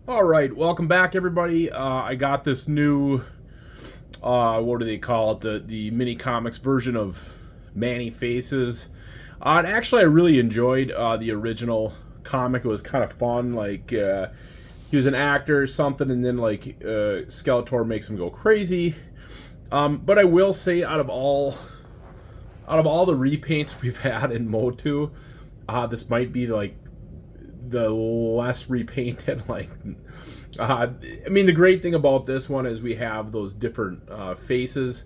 All right, welcome back, everybody. I got this new, what do they call it? The mini comics version of Manny Faces. And actually, I really enjoyed the original comic. It was kind of fun. He was an actor or something, and then Skeletor makes him go crazy. But I will say, out of all the repaints we've had in Motu, this might be like the less repainted. The great thing about this one is we have those different faces,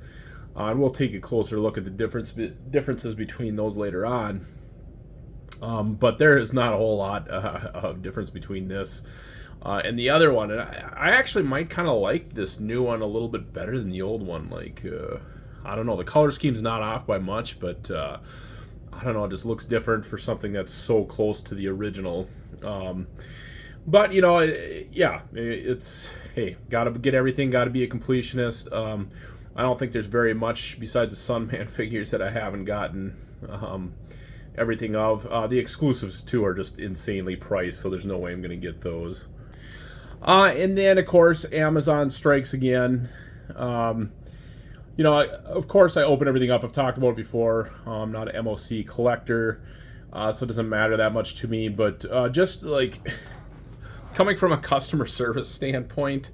and we'll take a closer look at the differences between those later on. But there is not a whole lot of difference between this and the other one, and I actually might kind of like this new one a little bit better than the old one. I don't know, the color scheme's not off by much, but I don't know, it just looks different for something that's so close to the original. But it's hey, gotta get everything, gotta be a completionist. I don't think there's very much besides the Sunman figures that I haven't gotten everything of. The exclusives too are just insanely priced, so there's no way I'm gonna get those. And then of course Amazon strikes again. Of course I open everything up. I've talked about it before. I'm not an MOC collector, so it doesn't matter that much to me. But just like coming from a customer service standpoint,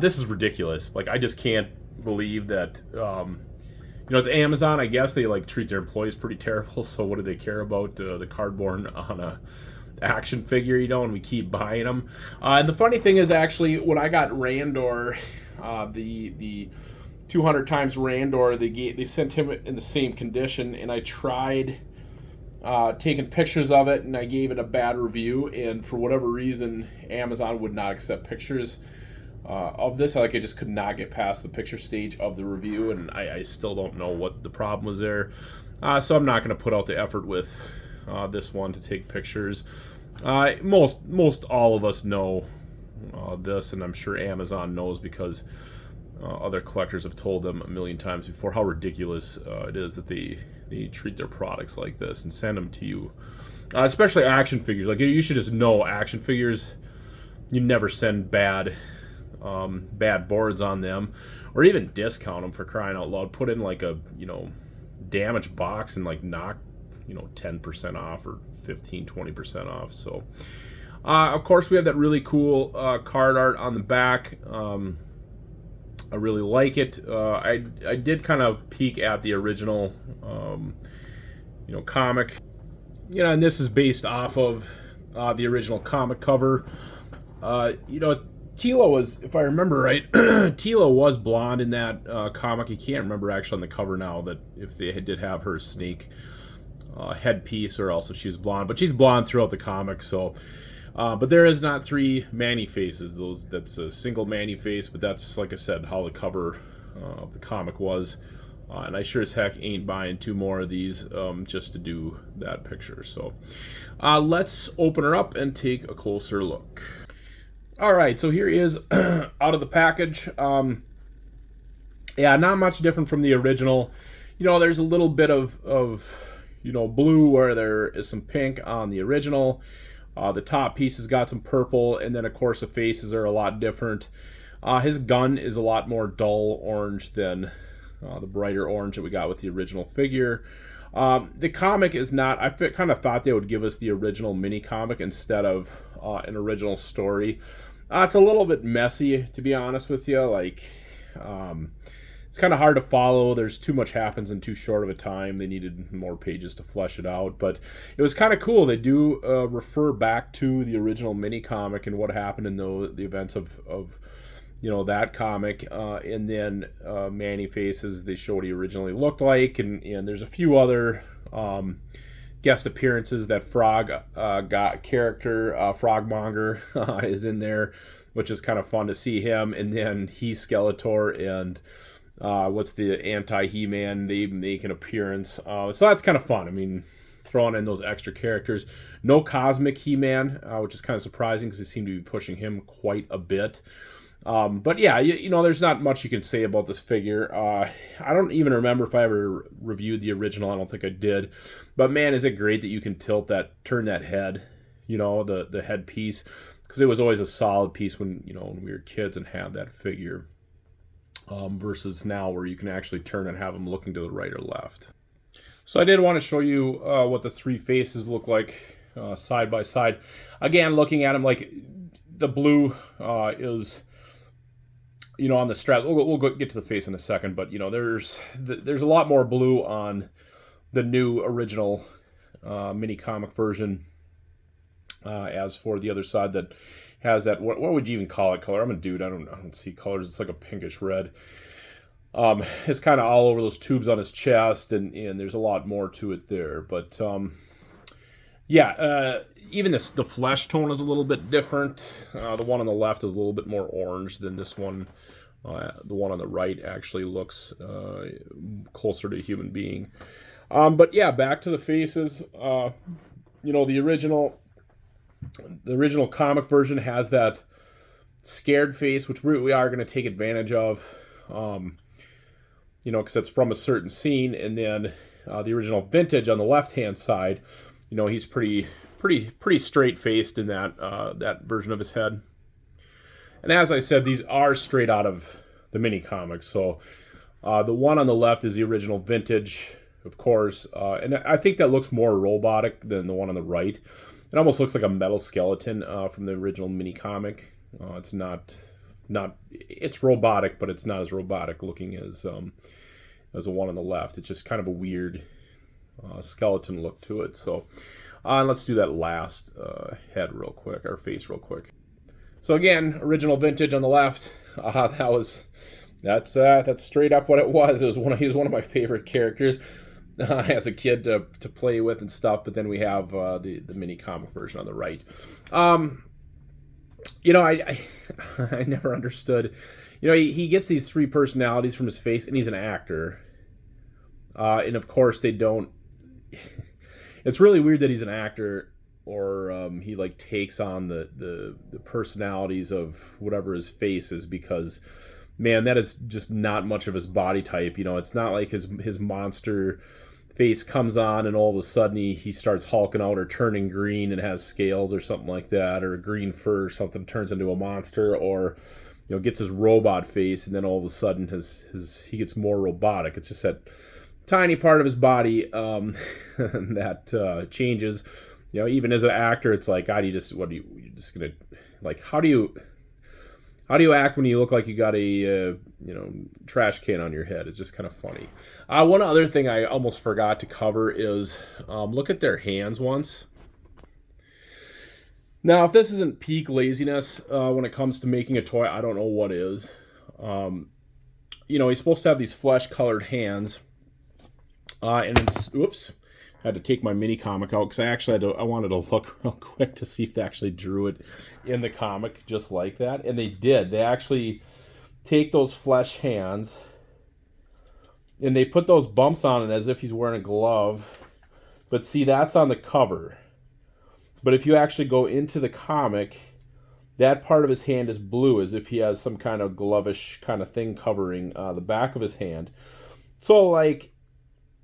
this is ridiculous. Like, I just can't believe that. It's Amazon. I guess they treat their employees pretty terrible. So what do they care about the cardboard on a action figure? And we keep buying them. And the funny thing is, actually, when I got Randor, the 200 times Randor, they sent him in the same condition, and I tried taking pictures of it, and I gave it a bad review, and for whatever reason Amazon would not accept pictures of this. I just could not get past the picture stage of the review, and I still don't know what the problem was there. So I'm not going to put out the effort with this one to take pictures. Most all of us know this, and I'm sure Amazon knows because other collectors have told them a million times before how ridiculous it is that they treat their products like this and send them to you. Especially action figures. You should just know action figures, you never send bad boards on them, or even discount them, for crying out loud. Put in a damaged box and knock 10% off or 15-20% off. So of course we have that really cool card art on the back. I really like it. I did kind of peek at the original, comic. And this is based off of the original comic cover. Tilo was, if I remember right, Tilo was blonde in that comic. You can't remember actually on the cover now that if they did have her snake headpiece or else if she was blonde. But she's blonde throughout the comic, so... but there is not three Manny faces. That's a single Manny face, but that's, like I said, how the cover of the comic was. And I sure as heck ain't buying two more of these just to do that picture. So let's open her up and take a closer look. All right, so here he is out of the package. Not much different from the original. There's a little bit of blue where there is some pink on the original. The top piece has got some purple, and then of course the faces are a lot different. His gun is a lot more dull orange than the brighter orange that we got with the original figure. The comic is not... I kind of thought they would give us the original mini comic instead of an original story. It's a little bit messy, to be honest with you. It's kind of hard to follow. There's too much happens in too short of a time. They needed more pages to flesh it out. But it was kind of cool. They do refer back to the original mini comic and what happened in the events of that comic. And then Manny Faces, they show what he originally looked like. And there's a few other guest appearances. That Frog character, Frogmonger, is in there, which is kind of fun to see him. And then he's Skeletor and... what's the anti-He-Man? They make an appearance. So that's kind of fun. Throwing in those extra characters. No Cosmic He-Man, which is kind of surprising because they seem to be pushing him quite a bit. But yeah, there's not much you can say about this figure. I don't even remember if I ever reviewed the original. I don't think I did. But man, is it great that you can turn that head, the headpiece. because it was always a solid piece when when we were kids and had that figure, versus now where you can actually turn and have them looking to the right or left. So I did want to show you what the three faces look like side by side. Again, looking at them, like the blue is on the strap. We'll get to the face in a second, but there's a lot more blue on the new original Minicomic version, as for the other side that has that, what would you even call it, color? I'm a dude, I don't see colors. It's like a pinkish red. It's kind of all over those tubes on his chest, and there's a lot more to it there. But even the flesh tone is a little bit different. The one on the left is a little bit more orange than this one. The one on the right actually looks closer to a human being. But yeah, back to the faces. The original comic version has that scared face, which we are going to take advantage of, because it's from a certain scene. And then the original vintage on the left-hand side, he's pretty straight-faced in that version of his head. And as I said, these are straight out of the mini comics. So the one on the left is the original vintage, of course, and I think that looks more robotic than the one on the right. It almost looks like a metal skeleton from the original mini comic. It's not. It's robotic, but it's not as robotic looking as the one on the left. It's just kind of a weird skeleton look to it. So let's do that last head real quick, or face real quick. So again, original vintage on the left. That's straight up what it was. He was one of my favorite characters as a kid to play with and stuff. But then we have the mini comic version on the right. I never understood. He gets these three personalities from his face, and he's an actor. And of course they don't. It's really weird that he's an actor, or he takes on the personalities of whatever his face is, because man, that is just not much of his body type. It's not like his monster face comes on and all of a sudden he starts hulking out or turning green and has scales or something like that, or green fur or something, turns into a monster, or gets his robot face and then all of a sudden he gets more robotic. It's just that tiny part of his body that changes. Even as an actor, it's like, God, you're just gonna, how do you act when you look like you got a trash can on your head? It's just kind of funny. One other thing I almost forgot to cover is look at their hands once. Now, if this isn't peak laziness when it comes to making a toy, I don't know what is. He's supposed to have these flesh-colored hands, and it's, oops. I had to take my mini comic out because I wanted to look real quick to see if they actually drew it in the comic just like that, and they did. They actually take those flesh hands and they put those bumps on it as if he's wearing a glove. But see, that's on the cover. But if you actually go into the comic, that part of his hand is blue, as if he has some kind of glovish kind of thing covering the back of his hand. So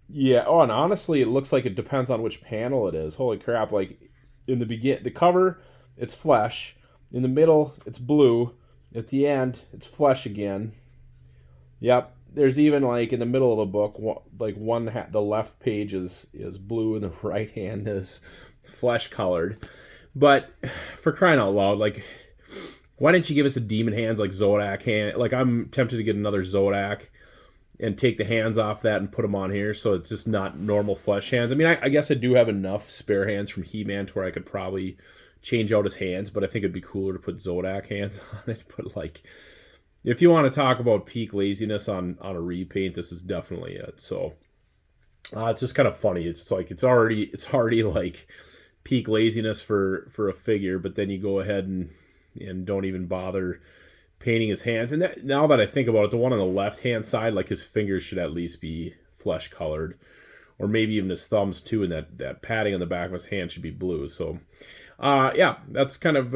yeah, and honestly, it looks like it depends on which panel it is. Holy crap, in the cover, it's flesh. In the middle, it's blue. At the end, it's flesh again. Yep, there's even, in the middle of the book, the left page is blue and the right hand is flesh-colored. But, for crying out loud, why didn't you give us a demon hands like Zodak hand? I'm tempted to get another Zodak and take the hands off that and put them on here, so it's just not normal flesh hands. I mean, I guess I do have enough spare hands from He-Man to where I could probably change out his hands, but I think it'd be cooler to put Zodak hands on it. But if you want to talk about peak laziness on a repaint, this is definitely it. So it's just kind of funny. It's it's already peak laziness for a figure, but then you go ahead and don't even bother painting his hands. And now that I think about it, the one on the left hand side, his fingers should at least be flesh colored, or maybe even his thumbs too, and that padding on the back of his hand should be blue. So yeah, that's kind of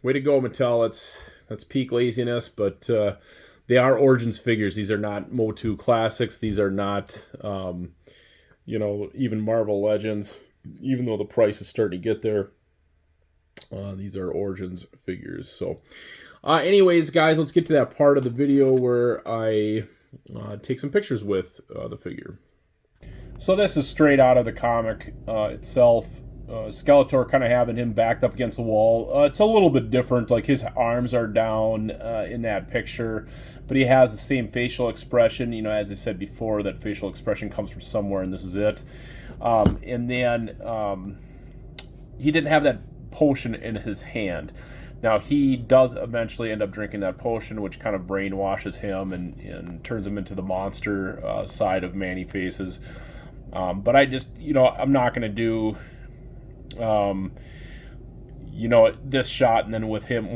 way to go, Mattel. That's peak laziness, but they are Origins figures. These are not Motu Classics. These are not even Marvel Legends, even though the price is starting to get there. These are Origins figures. So anyways, guys, let's get to that part of the video where I take some pictures with the figure. So this is straight out of the comic itself. Skeletor kind of having him backed up against the wall. It's a little bit different, like his arms are down in that picture, but he has the same facial expression. You know, as I said before, that facial expression comes from somewhere, and this is it. And then he didn't have that potion in his hand. Now, he does eventually end up drinking that potion, which kind of brainwashes him and turns him into the monster side of Man-E-Faces. But I just, you know, I'm not going to do, you know, this shot and then with him,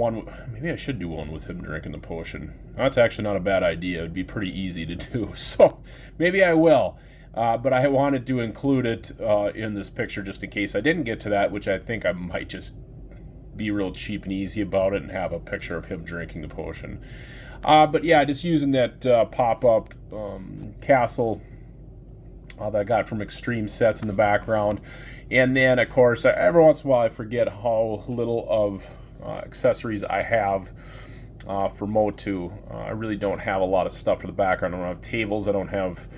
maybe I should do one with him drinking the potion. That's actually not a bad idea. It'd be pretty easy to do. So maybe I will. But I wanted to include it in this picture just in case I didn't get to that, which I think I might just be real cheap and easy about it and have a picture of him drinking the potion. But yeah, just using that pop-up castle that I got from Extreme Sets in the background. And then, of course, every once in a while I forget how little of accessories I have for Motu. I really don't have a lot of stuff for the background. I don't have tables. I don't have,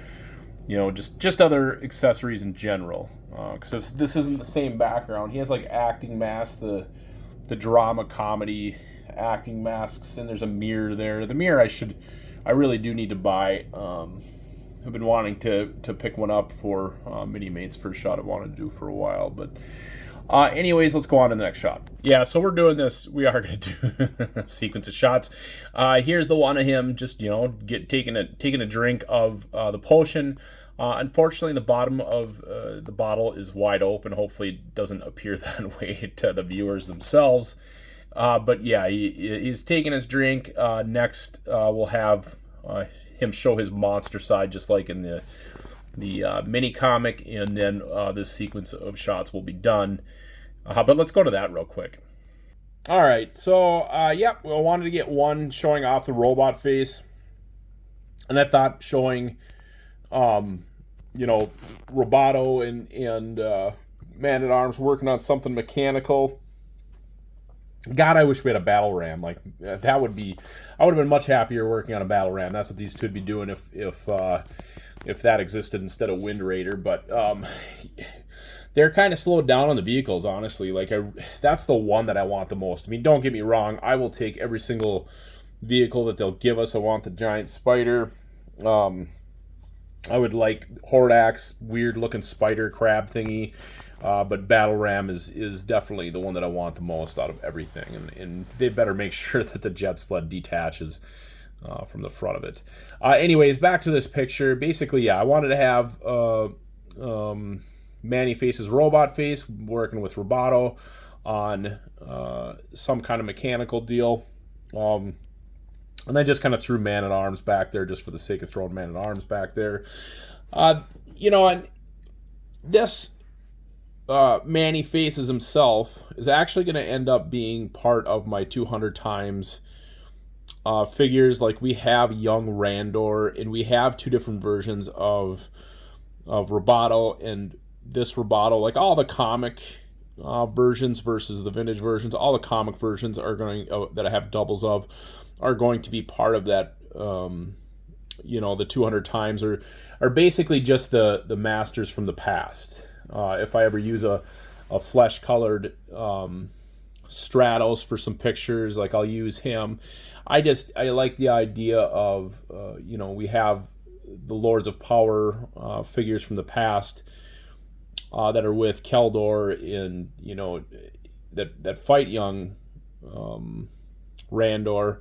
you know, just other accessories in general. Because this isn't the same background. He has like acting masks, the drama comedy acting masks, and there's a mirror there. The mirror I really do need to buy. I've been wanting to pick one up for Mini-Mate's first shot I wanted to do for a while. But anyways, let's go on to the next shot. Yeah, so we're doing this. We are going to do a sequence of shots. Here's the one of him just, you know, taking a drink of the potion. Unfortunately, the bottom of the bottle is wide open. Hopefully it doesn't appear that way to the viewers themselves. But yeah, he's taking his drink. Next, we'll have him show his monster side, just like in the mini comic, and then this sequence of shots will be done. But let's go to that real quick. All right, so yeah, I wanted to get one showing off the robot face, and I thought showing, you know, Roboto and Man-at-Arms working on something mechanical. God, I wish we had a battle ram. Like that would be, I would have been much happier working on a battle ram. That's what these two would be doing if that existed instead of Wind Raider. But they're kind of slowed down on the vehicles, honestly. Like that's the one that I want the most. I mean, don't get me wrong. I will take every single vehicle that they'll give us. I want the giant spider. I would like Hordax, weird looking spider crab thingy. But Battle Ram is definitely the one that I want the most out of everything. And they better make sure that the jet sled detaches from the front of it. Anyways, back to this picture. Basically, yeah, I wanted to have Man-E-Faces robot face working with Roboto on some kind of mechanical deal. And I just kind of threw Man-at-Arms back there just for the sake of throwing Man-at-Arms back there. You know, and this Man-E-Faces himself is actually going to end up being part of my 200 times figures. Like, we have young Randor, and we have two different versions of Roboto, and this Roboto, like all the comic versions versus the vintage versions, all the comic versions are going that I have doubles of are going to be part of that. You know, the 200 times are basically just the masters from the past. If I ever use a flesh colored Stratos for some pictures, like I'll use him. I like the idea of you know, we have the Lords of Power figures from the past that are with Keldor in, you know, that fight young Randor.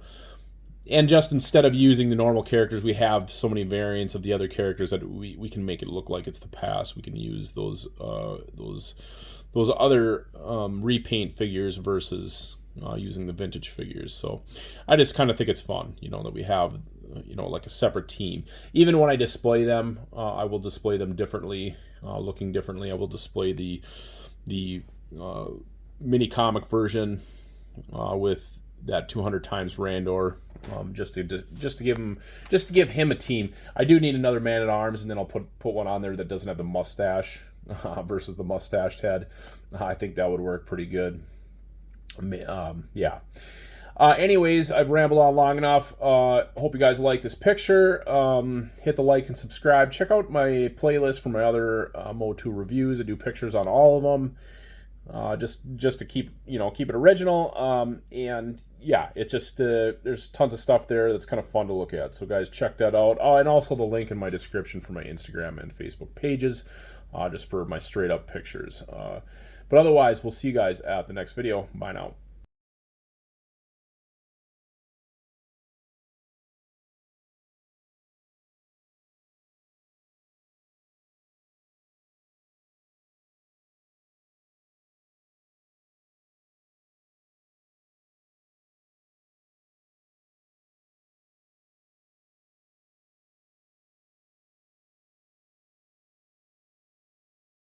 And just instead of using the normal characters, we have so many variants of the other characters that we can make it look like it's the past. We can use those other repaint figures versus using the vintage figures. So I just kind of think it's fun, you know, that we have, you know, like a separate team. Even when I display them, I will display them differently, looking differently. I will display the Minicomic version with that 200 times Randor, just to give him a team. I do need another Man-at-Arms, and then I'll put one on there that doesn't have the mustache versus the mustached head. I think that would work pretty good. Yeah. Anyways, I've rambled on long enough. Hope you guys like this picture. Hit the like and subscribe. Check out my playlist for my other Mo2 reviews. I do pictures on all of them. Just to keep it original. And yeah, it's just there's tons of stuff there that's kind of fun to look at. So guys, check that out. Oh, and also the link in my description for my Instagram and Facebook pages, just for my straight up pictures. But otherwise, we'll see you guys at the next video. Bye now.